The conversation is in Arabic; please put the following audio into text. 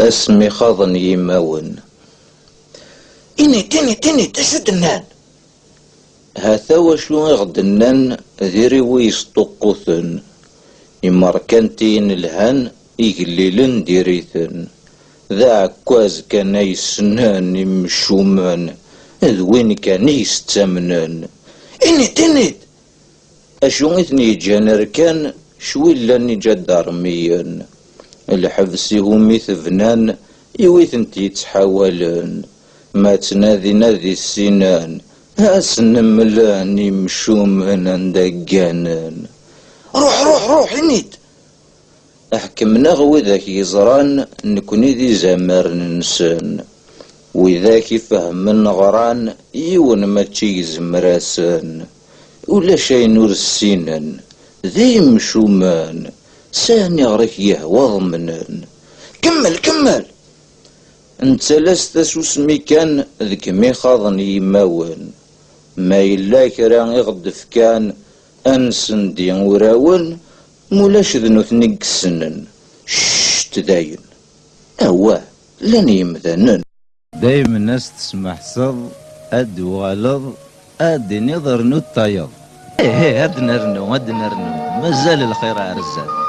اسمي خاضن يماون. تيني تشدنان هاتا وشو اغ-د-نnan ذيري ويسطقوثن يمركنتين الهن يقليلن ديري-ten ذا عكواز كان يسنان يمشومان ذ وين كان يستمنان. تيني اشو ten-yeǧǧan ركان شويلاني جدار ميان الحبس همي ثفنان يويثن تيتحawalen ما تنادي نادي السنان asen-mlen يمشومان دقانان. روح ḥekmen-aɣ وذاك يزران نكوني ذي izamaren-nsen وذاك يفهمن غران يون ماشي izmer-asen ولا شي نور السنان ذي يمشومان ساني غريك يهوى ضمنان. كمل انت لست سوسمي كان ذك مي خاضن يماون ما إلا كرا يغدف كان أنسن دي وراون مولاش ذنو ثنقسنن شت داين أواه لن يمذنن. دايما الناس تسمح صل أد والض أد نظر نو الطيض. هاد نرنو مازال الخير عرزان.